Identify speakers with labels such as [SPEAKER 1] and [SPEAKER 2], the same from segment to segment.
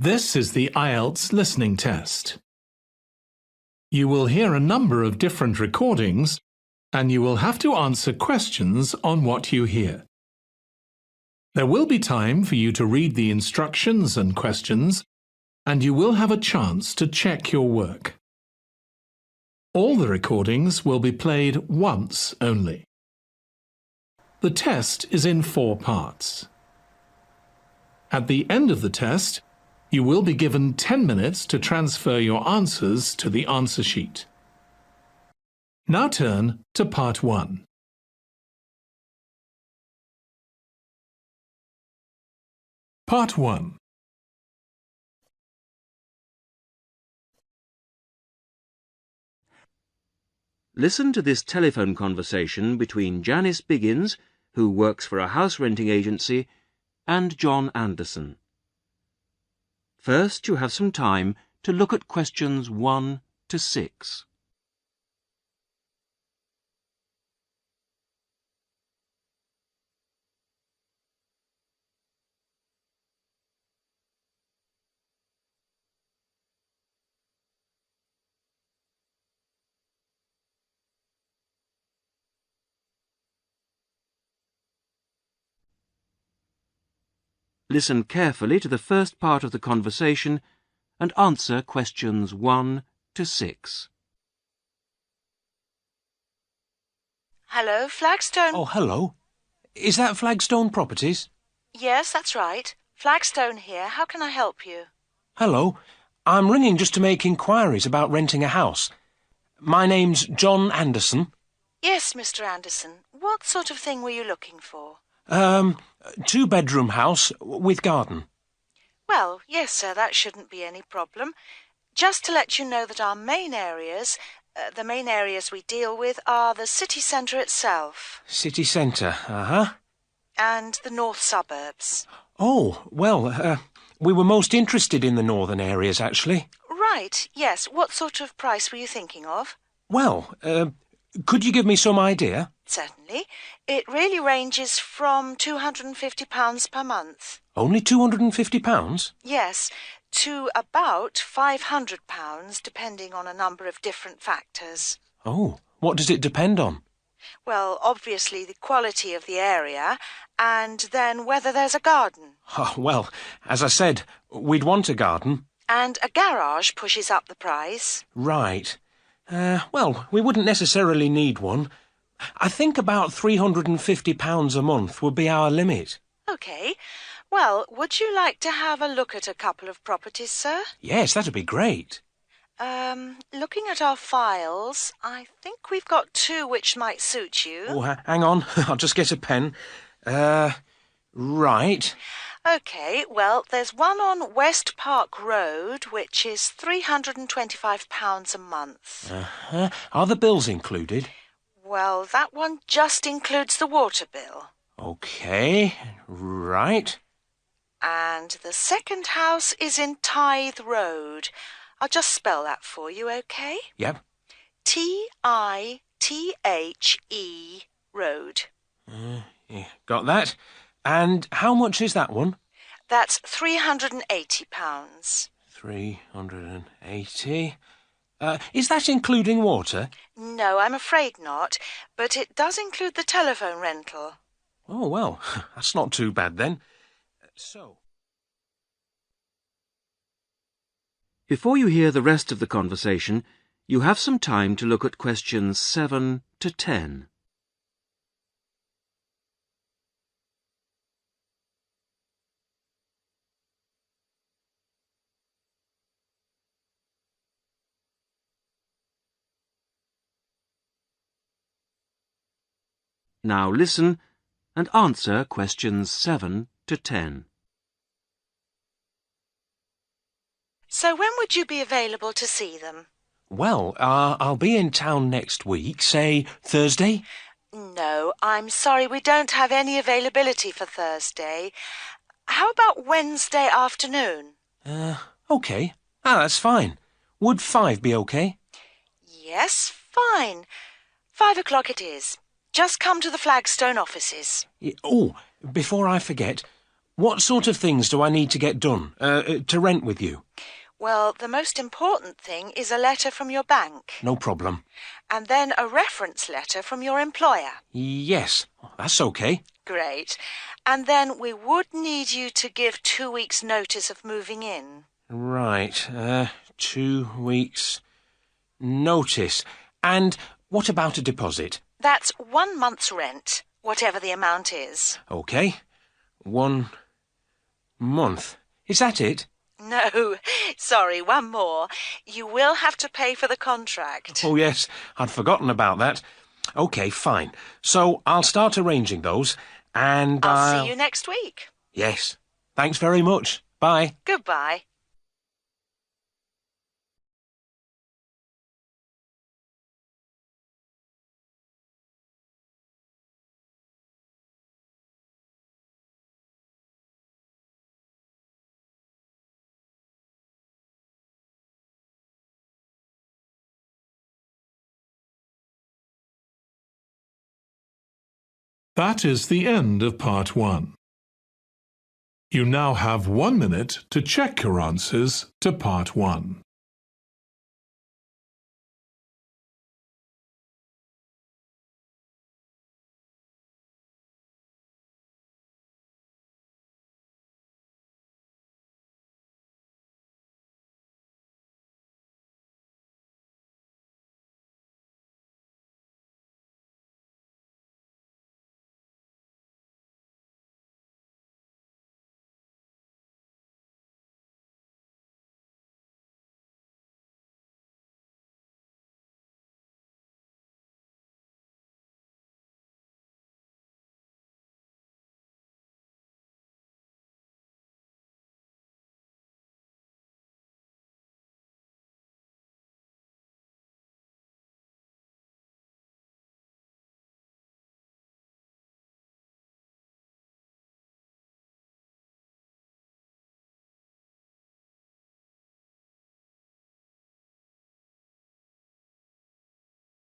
[SPEAKER 1] This is the IELTS listening test. You will hear a number of different recordings and you will have to answer questions on what you hear. There will be time for you to read the instructions and questions, and you will have a chance to check your work. All the recordings will be played once only. The test is in 4 parts. At the end of the test, you will be given 10 minutes to transfer your answers to the answer sheet. Now turn to Part 1. Part 1.
[SPEAKER 2] Listen to this telephone conversation between Janice Biggins, who works for a house renting agency, and John Anderson. First, you have some time to look at questions 1 to 6. Listen carefully to the first part of the conversation and answer questions 1 to 6.
[SPEAKER 3] Hello, Flagstone.
[SPEAKER 4] Oh, hello. Is that Flagstone Properties?
[SPEAKER 3] Yes, that's right. Flagstone here. How can I help you?
[SPEAKER 4] Hello. I'm ringing just to make inquiries about renting a house. My name's John Anderson.
[SPEAKER 3] Yes, Mr. Anderson. What sort of thing were you looking for?
[SPEAKER 4] 2-bedroom house with garden.
[SPEAKER 3] Well, yes, sir, that shouldn't be any problem. Just to let you know that our main areas, the main areas we deal with are the city centre itself.
[SPEAKER 4] City centre,
[SPEAKER 3] And the north suburbs.
[SPEAKER 4] Oh, well, we were most interested in the northern areas, actually.
[SPEAKER 3] Right, yes. What sort of price were you thinking of?
[SPEAKER 4] Well, could you give me some idea?
[SPEAKER 3] Certainly. It really ranges from £250 per month.
[SPEAKER 4] Only £250?
[SPEAKER 3] Yes, to about £500, depending on a number of different factors.
[SPEAKER 4] Oh, what does it depend on?
[SPEAKER 3] Well, obviously the quality of the area, and then whether there's a garden.
[SPEAKER 4] Oh, well, as I said, we'd want a garden.
[SPEAKER 3] And a garage pushes up the price.
[SPEAKER 4] Right. Well, we wouldn't necessarily need one. I think about £350 a month would be our limit.
[SPEAKER 3] OK. Well, would you like to have a look at a couple of properties, sir?
[SPEAKER 4] Yes, that'd be great.
[SPEAKER 3] Looking at our files, I think we've got 2 which might suit you.
[SPEAKER 4] Oh, hang on. I'll just get a pen. Right.
[SPEAKER 3] OK, well, there's one on West Park Road, which is £325 a month.
[SPEAKER 4] Are the bills included?
[SPEAKER 3] Well, that one just includes the water bill.
[SPEAKER 4] OK, right.
[SPEAKER 3] And the second house is in Tithe Road. I'll just spell that for you, OK?
[SPEAKER 4] Yep.
[SPEAKER 3] Tithe Road.
[SPEAKER 4] Yeah, got that. And how much is that one?
[SPEAKER 3] That's £380.
[SPEAKER 4] 380. Is that including water?
[SPEAKER 3] No, I'm afraid not, but it does include the telephone rental.
[SPEAKER 4] Oh, well, that's not too bad then.
[SPEAKER 2] Before you hear the rest of the conversation, you have some time to look at questions 7 to 10. Now listen and answer questions 7 to 10.
[SPEAKER 3] So when would you be available to see them?
[SPEAKER 4] Well, I'll be in town next week, say Thursday.
[SPEAKER 3] No, I'm sorry, we don't have any availability for Thursday. How about Wednesday afternoon?
[SPEAKER 4] OK. That's fine. Would 5 be OK?
[SPEAKER 3] Yes, fine. 5 o'clock it is. Just come to the Flagstone offices.
[SPEAKER 4] Oh, before I forget, What sort of things do I need to get done, to rent with you?
[SPEAKER 3] Well, the most important thing is a letter from your bank.
[SPEAKER 4] No problem.
[SPEAKER 3] And then a reference letter from your employer.
[SPEAKER 4] Yes, that's okay.
[SPEAKER 3] Great. And then we would need you to give 2 weeks' notice of moving in.
[SPEAKER 4] Right, 2 weeks' notice. And what about a deposit?
[SPEAKER 3] That's 1 month's rent, whatever the amount is.
[SPEAKER 4] OK. 1 month. Is that it?
[SPEAKER 3] No, sorry, one more. You will have to pay for the contract.
[SPEAKER 4] Oh, yes, I'd forgotten about that. OK, fine. So I'll start arranging those, and
[SPEAKER 3] I'll see you next week.
[SPEAKER 4] Yes. Thanks very much. Bye.
[SPEAKER 3] Goodbye.
[SPEAKER 1] That is the end of part 1. You now have 1 minute to check your answers to part 1.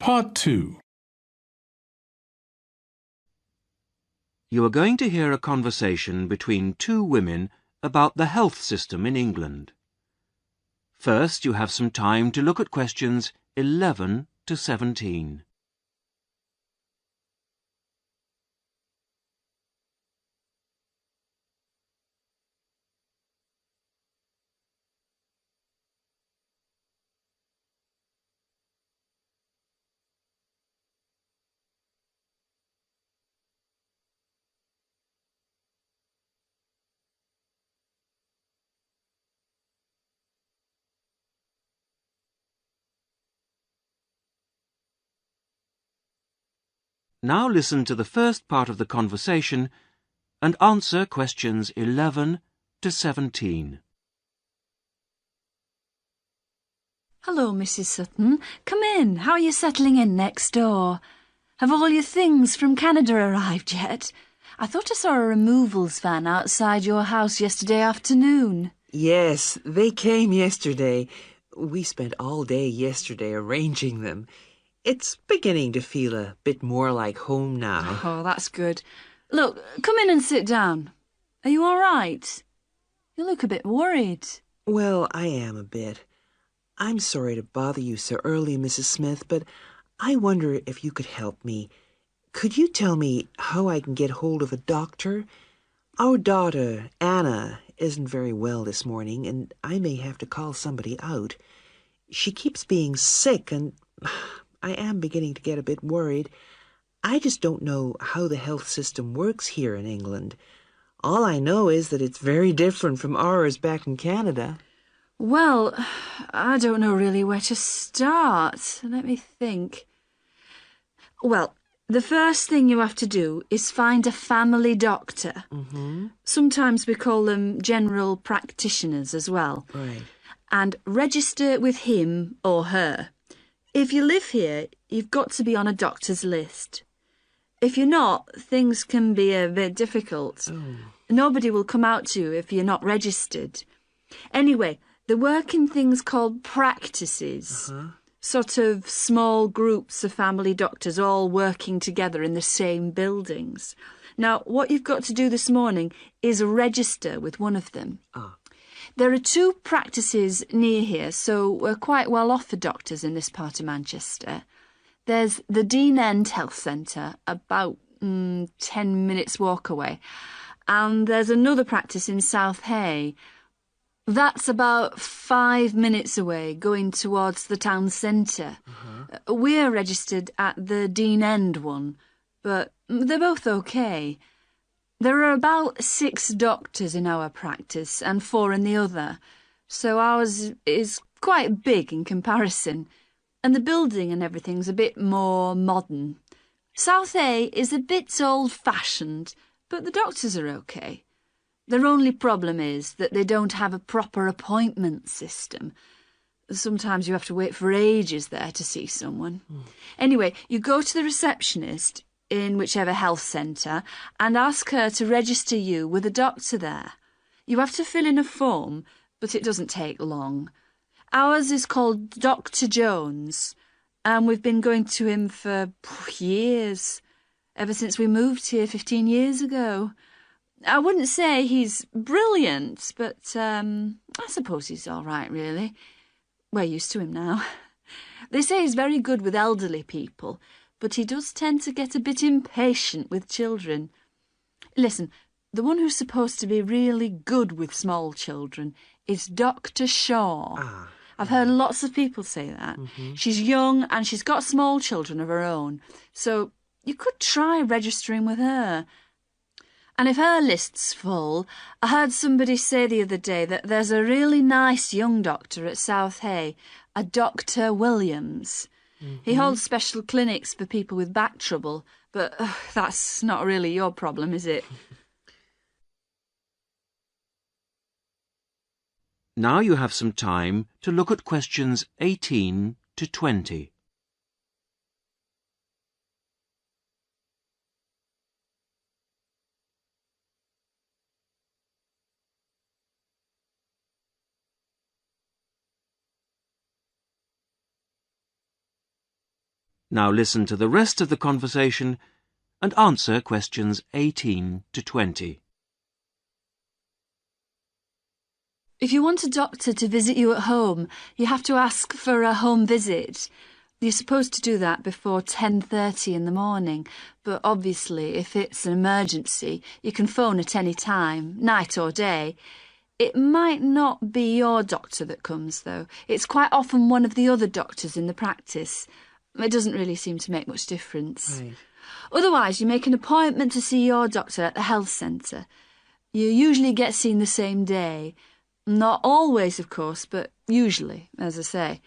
[SPEAKER 1] Part 2.
[SPEAKER 2] You are going to hear a conversation between 2 women about the health system in England. First, you have some time to look at questions 11 to 17. Now listen to the first part of the conversation and answer questions 11 to 17.
[SPEAKER 5] Hello, Mrs. Sutton. Come in. How are you settling in next door? Have all your things from Canada arrived yet? I thought I saw a removals van outside your house yesterday afternoon.
[SPEAKER 6] Yes, they came yesterday. We spent all day yesterday arranging them. It's beginning to feel a bit more like home now.
[SPEAKER 5] Oh, that's good. Look, come in and sit down. Are you all right? You look a bit worried.
[SPEAKER 6] Well, I am a bit. I'm sorry to bother you so early, Mrs. Smith, but I wonder if you could help me. Could you tell me how I can get hold of a doctor? Our daughter, Anna, isn't very well this morning, and I may have to call somebody out. She keeps being sick, and I am beginning to get a bit worried. I just don't know how the health system works here in England. All I know is that it's very different from ours back in Canada.
[SPEAKER 5] Well, I don't know really where to start. Let me think. Well, the first thing you have to do is find a family doctor.
[SPEAKER 6] Mm-hmm.
[SPEAKER 5] Sometimes we call them general practitioners as well.
[SPEAKER 6] Right.
[SPEAKER 5] And register with him or her. If you live here, you've got to be on a doctor's list. If you're not, things can be a bit difficult.
[SPEAKER 6] Oh.
[SPEAKER 5] Nobody will come out to you if you're not registered. Anyway, they work in things called practices. Sort of small groups of family doctors all working together in the same buildings. Now, what you've got to do this morning is register with one of them.
[SPEAKER 6] Ah.
[SPEAKER 5] There are 2 practices near here, so we're quite well off for doctors in this part of Manchester. There's the Dean End Health Centre, about 10 minutes walk away. And there's another practice in South Hay. That's about 5 minutes away, going towards the town centre. We're registered at the Dean End one, but they're both okay. There are about 6 doctors in our practice and 4 in the other, so ours is quite big in comparison, and the building and everything's a bit more modern. South A is a bit old-fashioned, but the doctors are okay. Their only problem is that they don't have a proper appointment system. Sometimes you have to wait for ages there to see someone. Anyway, you go to the receptionist in whichever health centre and ask her to register you with a doctor there. You have to fill in a form, but it doesn't take long. Ours is called Dr. Jones, and we've been going to him for years, ever since we moved here 15 years ago. I wouldn't say he's brilliant, but I suppose he's all right, really. We're used to him now. They say he's very good with elderly people, but he does tend to get a bit impatient with children. Listen, the one who's supposed to be really good with small children is Dr. Shaw. I've heard lots of people say that. She's young and she's got small children of her own, so you could try registering with her. And if her list's full, I heard somebody say the other day that there's a really nice young doctor at South Hay, a Dr. Williams. He holds special clinics for people with back trouble, but that's not really your problem, is it?
[SPEAKER 2] Now you have some time to look at questions 18 to 20. Now listen to the rest of the conversation and answer questions 18 to 20.
[SPEAKER 5] If you want a doctor to visit you at home, you have to ask for a home visit. You're supposed to do that before 10:30 in the morning, but obviously if it's an emergency, you can phone at any time, night or day. It might not be your doctor that comes, though. It's quite often one of the other doctors in the practice. It doesn't really seem to make much difference.
[SPEAKER 6] Right.
[SPEAKER 5] Otherwise, you make an appointment to see your doctor at the health centre. You usually get seen the same day. Not always, of course, but usually, as I say.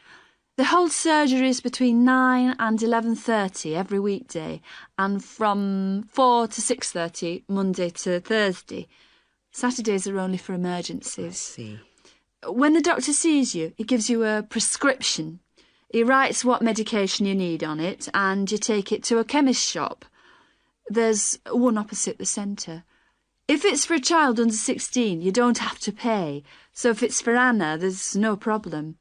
[SPEAKER 5] They hold surgeries between 9 and 11:30 every weekday, and from 4 to 6:30 Monday to Thursday. Saturdays are only for emergencies.
[SPEAKER 6] I see.
[SPEAKER 5] When the doctor sees you, he gives you a prescription. He writes what medication you need on it, and you take it to a chemist shop. There's one opposite the centre. If it's for a child under 16, you don't have to pay, so if it's for Anna, there's no problem.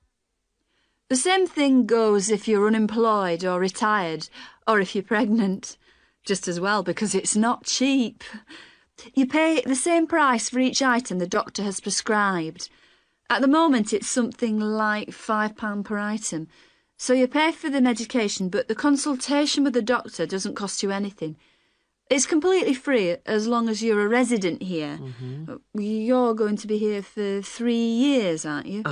[SPEAKER 5] The same thing goes if you're unemployed or retired, or if you're pregnant. Just as well, because it's not cheap. You pay the same price for each item the doctor has prescribed. At the moment, it's something like £5 per item. So you pay for the medication, but the consultation with the doctor doesn't cost you anything. It's completely free as long as you're a resident here. You're going to be here for 3 years, aren't you?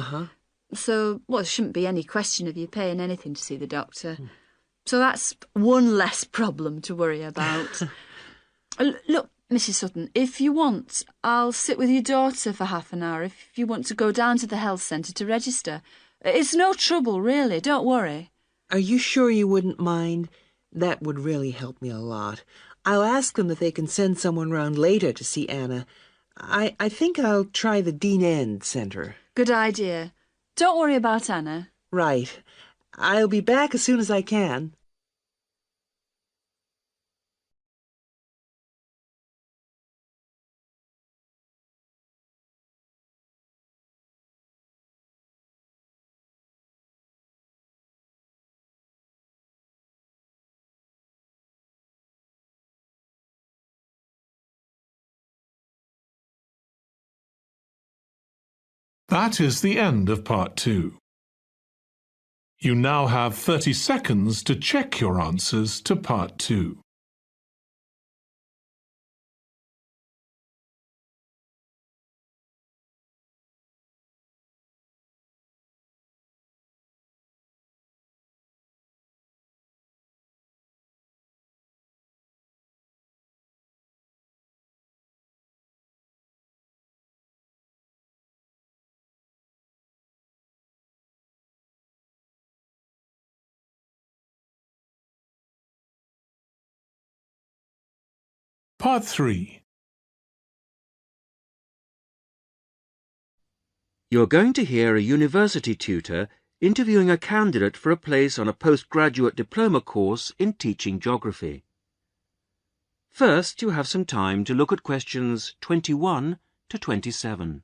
[SPEAKER 5] So, there shouldn't be any question of you paying anything to see the doctor. So that's one less problem to worry about. Look, Mrs. Sutton, if you want, I'll sit with your daughter for half an hour if you want to go down to the health centre to register. It's no trouble, really, don't worry.
[SPEAKER 6] Are you sure you wouldn't mind? That would really help me a lot. I'll ask them if they can send someone round later to see Anna. I think I'll try the Dean End Centre.
[SPEAKER 5] Good idea. Don't worry about Anna.
[SPEAKER 6] Right. I'll be back as soon as I can.
[SPEAKER 1] That is the end of Part 2. You now have 30 seconds to check your answers to Part 2. Part 3.
[SPEAKER 2] You're going to hear a university tutor interviewing a candidate for a place on a postgraduate diploma course in teaching geography. First, you have some time to look at questions 21 to 27.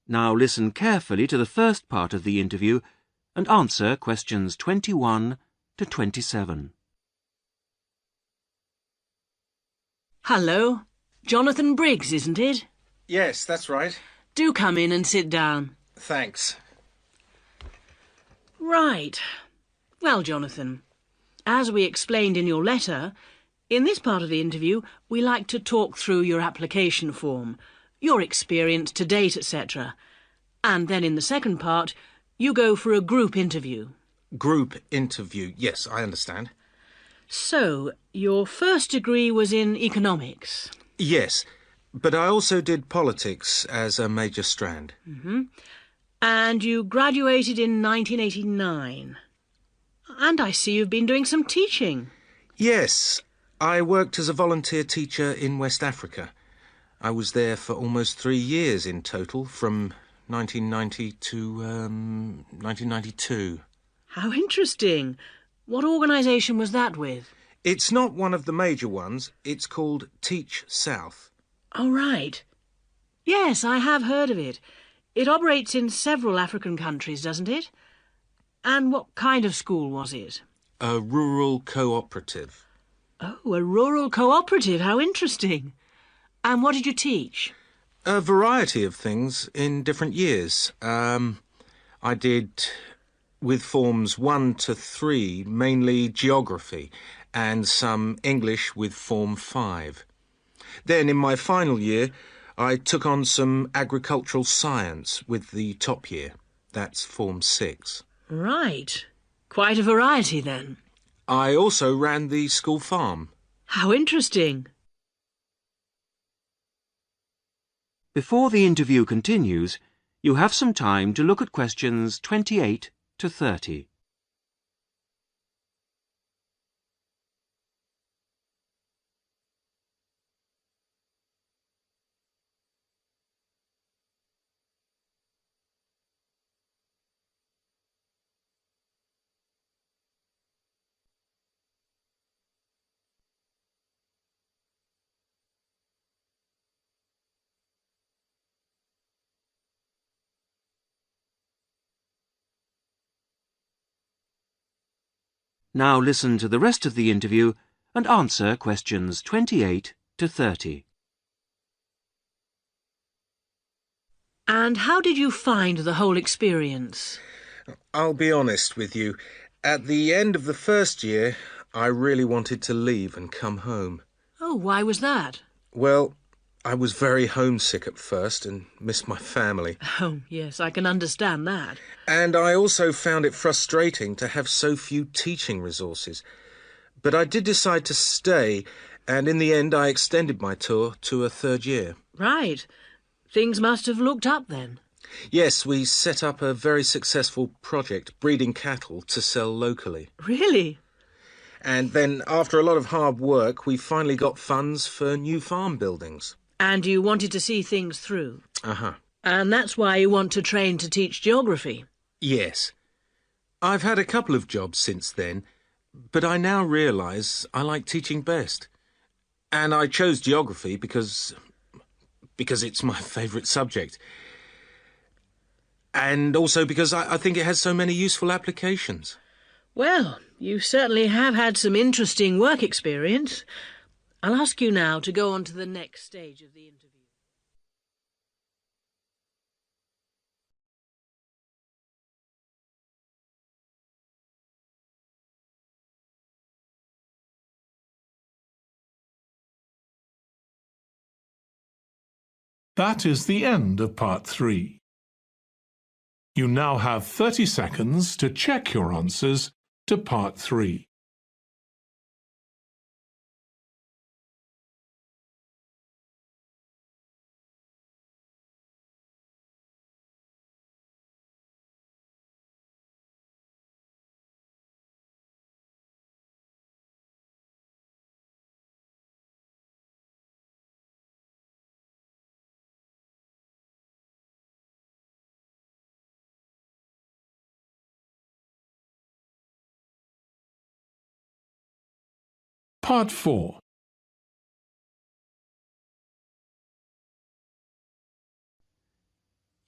[SPEAKER 2] Now listen carefully to the first part of the interview and answer questions 21 to 27.
[SPEAKER 7] Hello. Jonathan Briggs, isn't it?
[SPEAKER 4] Yes, that's right.
[SPEAKER 7] Do come in and sit down.
[SPEAKER 4] Thanks.
[SPEAKER 7] Right. Well, Jonathan, as we explained in your letter, in this part of the interview, we like to talk through your application form, your experience to date, etc. And then in the second part, you go for a group interview.
[SPEAKER 4] Group interview. Yes, I understand.
[SPEAKER 7] So, your first degree was in economics?
[SPEAKER 4] Yes, but I also did politics as a major strand.
[SPEAKER 7] And you graduated in 1989. And I see you've been doing some teaching.
[SPEAKER 4] Yes, I worked as a volunteer teacher in West Africa. I was there for almost 3 years in total, from 1990 to 1992.
[SPEAKER 7] How interesting. What organisation was that with?
[SPEAKER 4] It's not one of the major ones. It's called Teach South.
[SPEAKER 7] Oh, right. Yes, I have heard of it. It operates in several African countries, doesn't it? And what kind of school was it?
[SPEAKER 4] A rural cooperative.
[SPEAKER 7] Oh, a rural cooperative. How interesting. And what did you teach?
[SPEAKER 4] A variety of things in different years. I did, with forms 1 to 3, mainly geography, and some English with form 5. Then, in my final year, I took on some agricultural science with the top year. That's form 6.
[SPEAKER 7] Right. Quite a variety, then.
[SPEAKER 4] I also ran the school farm.
[SPEAKER 7] How interesting.
[SPEAKER 2] Before the interview continues, you have some time to look at questions 28 to 30. Now listen to the rest of the interview and answer questions 28 to 30.
[SPEAKER 7] And how did you find the whole experience?
[SPEAKER 4] I'll be honest with you. At the end of the first year, I really wanted to leave and come home.
[SPEAKER 7] Oh, why was that?
[SPEAKER 4] Well, I was very homesick at first and missed my family.
[SPEAKER 7] Oh, yes, I can understand that.
[SPEAKER 4] And I also found it frustrating to have so few teaching resources. But I did decide to stay, and in the end I extended my tour to a 3rd year.
[SPEAKER 7] Right. Things must have looked up then.
[SPEAKER 4] Yes, we set up a very successful project, breeding cattle to sell locally.
[SPEAKER 7] Really?
[SPEAKER 4] And then, after a lot of hard work, we finally got funds for new farm buildings.
[SPEAKER 7] And you wanted to see things through?
[SPEAKER 4] Uh-huh.
[SPEAKER 7] And that's why you want to train to teach geography?
[SPEAKER 4] Yes. I've had a couple of jobs since then, but I now realise I like teaching best. And I chose geography because it's my favourite subject. And also because I think it has so many useful applications.
[SPEAKER 7] Well, you certainly have had some interesting work experience. I'll ask you now to go on to the next stage of the interview.
[SPEAKER 1] That is the end of part 3. You now have 30 seconds to check your answers to part 3. Part 4.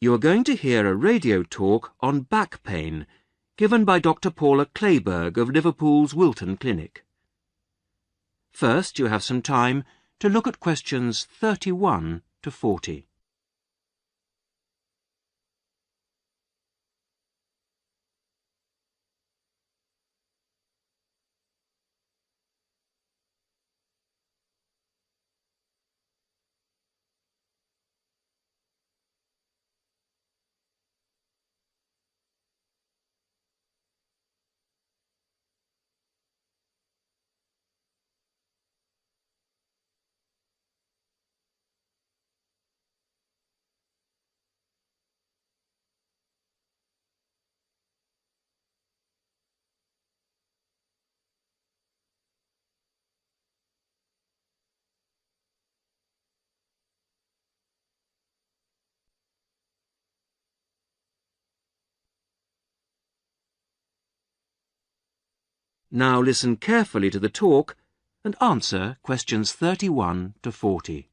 [SPEAKER 2] You are going to hear a radio talk on back pain given by Dr. Paula Clayburgh of Liverpool's Wilton Clinic. First, you have some time to look at questions 31 to 40. Now listen carefully to the talk and answer questions 31 to 40.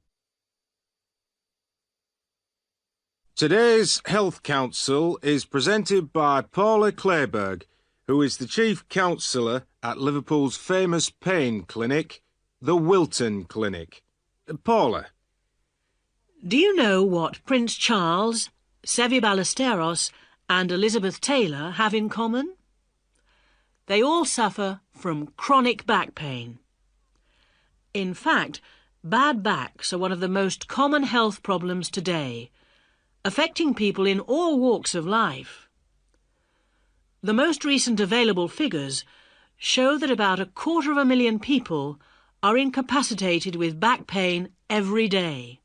[SPEAKER 4] Today's Health Council is presented by Paula Clayburgh, who is the Chief Counsellor at Liverpool's famous pain clinic, the Wilton Clinic. Paula.
[SPEAKER 7] Do you know what Prince Charles, Sevi Ballesteros and Elizabeth Taylor have in common? They all suffer from chronic back pain. In fact, bad backs are one of the most common health problems today, affecting people in all walks of life. The most recent available figures show that about 250,000 people are incapacitated with back pain every day.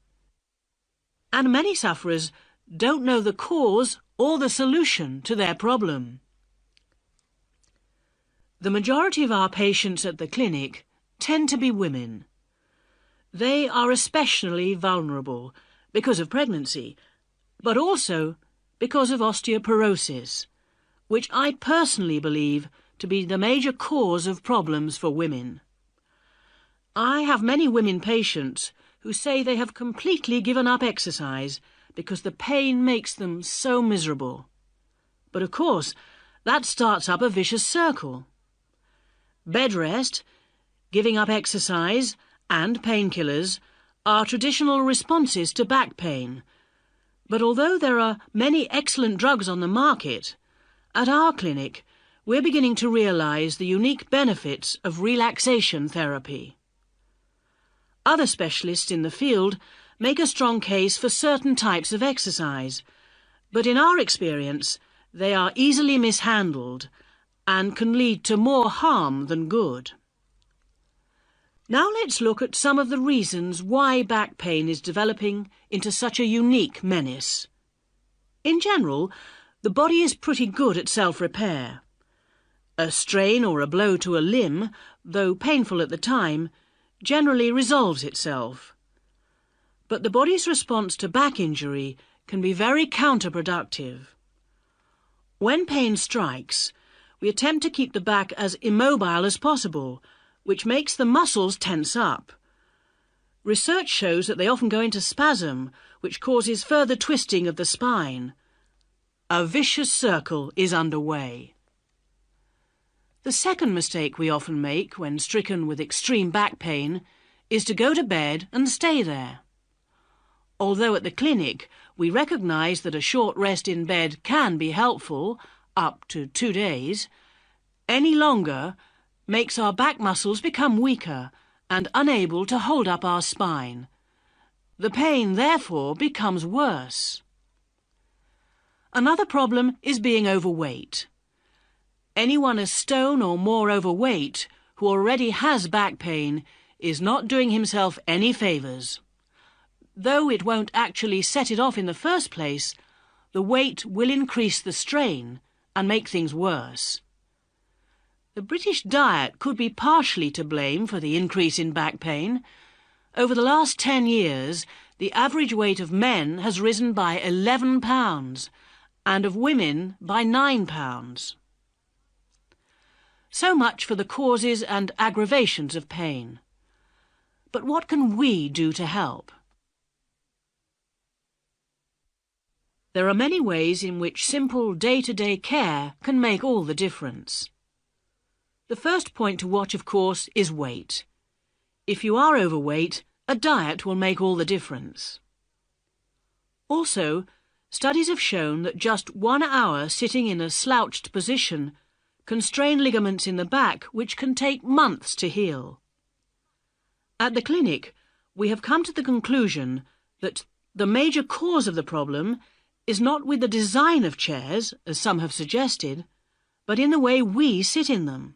[SPEAKER 7] And many sufferers don't know the cause or the solution to their problem. The majority of our patients at the clinic tend to be women. They are especially vulnerable because of pregnancy, but also because of osteoporosis, which I personally believe to be the major cause of problems for women. I have many women patients who say they have completely given up exercise because the pain makes them so miserable. But of course, that starts up a vicious circle. Bed rest, giving up exercise, and painkillers are traditional responses to back pain. But although there are many excellent drugs on the market, at our clinic we're beginning to realise the unique benefits of relaxation therapy. Other specialists in the field make a strong case for certain types of exercise, but in our experience they are easily mishandled and can lead to more harm than good. Now let's look at some of the reasons why back pain is developing into such a unique menace. In general, the body is pretty good at self-repair. A strain or a blow to a limb, though painful at the time, generally resolves itself. But the body's response to back injury can be very counterproductive. When pain strikes, we attempt to keep the back as immobile as possible, which makes the muscles tense up. Research shows that they often go into spasm, which causes further twisting of the spine. A vicious circle is underway. The second mistake we often make when stricken with extreme back pain is to go to bed and stay there. Although at the clinic we recognise that a short rest in bed can be helpful, up to 2 days, any longer makes our back muscles become weaker and unable to hold up our spine. The pain, therefore, becomes worse. Another problem is being overweight. Anyone a stone or more overweight who already has back pain is not doing himself any favours. Though it won't actually set it off in the first place, the weight will increase the strain and make things worse. The British diet could be partially to blame for the increase in back pain. Over the last 10 years, the average weight of men has risen by 11 pounds and of women by 9 pounds. So much for the causes and aggravations of pain. But what can we do to help? There are many ways in which simple day-to-day care can make all the difference. The first point to watch, of course, is weight. If you are overweight, a diet will make all the difference. Also, studies have shown that just 1 hour sitting in a slouched position can strain ligaments in the back which can take months to heal. At the clinic, we have come to the conclusion that the major cause of the problem is not with the design of chairs, as some have suggested, but in the way we sit in them.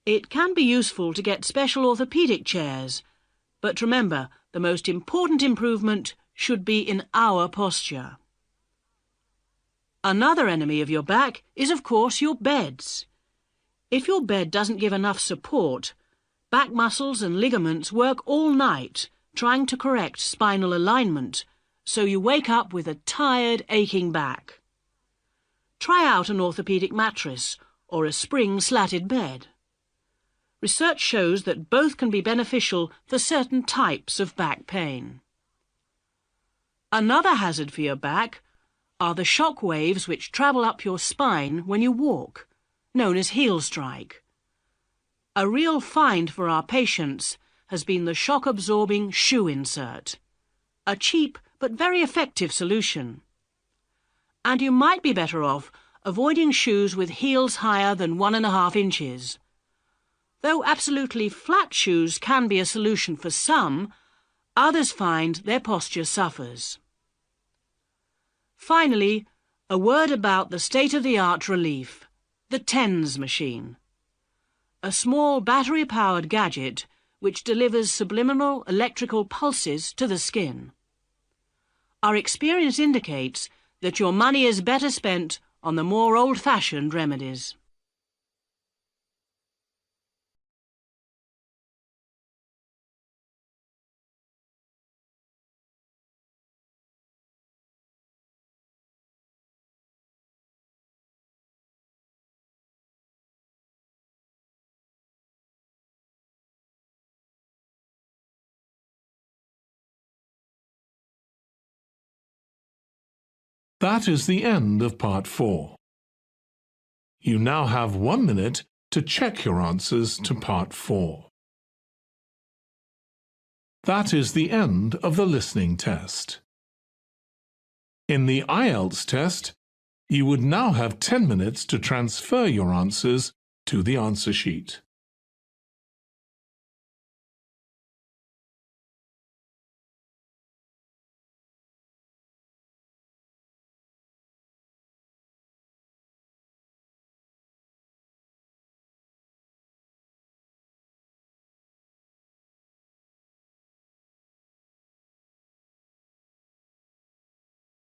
[SPEAKER 7] It can be useful to get special orthopaedic chairs, but remember, the most important improvement should be in our posture. Another enemy of your back is, of course, your beds. If your bed doesn't give enough support, back muscles and ligaments work all night trying to correct spinal alignment, so you wake up with a tired, aching back. Try out an orthopaedic mattress or a spring-slatted bed. Research shows that both can be beneficial for certain types of back pain. Another hazard for your back are the shock waves which travel up your spine when you walk, known as heel strike. A real find for our patients has been the shock-absorbing shoe insert, a cheap but very effective solution. And you might be better off avoiding shoes with heels higher than 1.5 inches. Though absolutely flat shoes can be a solution for some, others find their posture suffers. Finally, a word about the state-of-the-art relief, the TENS machine. A small battery-powered gadget which delivers subliminal electrical pulses to the skin. Our experience indicates that your money is better spent on the more old-fashioned remedies.
[SPEAKER 1] That is the end of Part 4. You now have 1 minute to check your answers to Part 4. That is the end of the listening test. In the IELTS test, you would now have 10 minutes to transfer your answers to the answer sheet.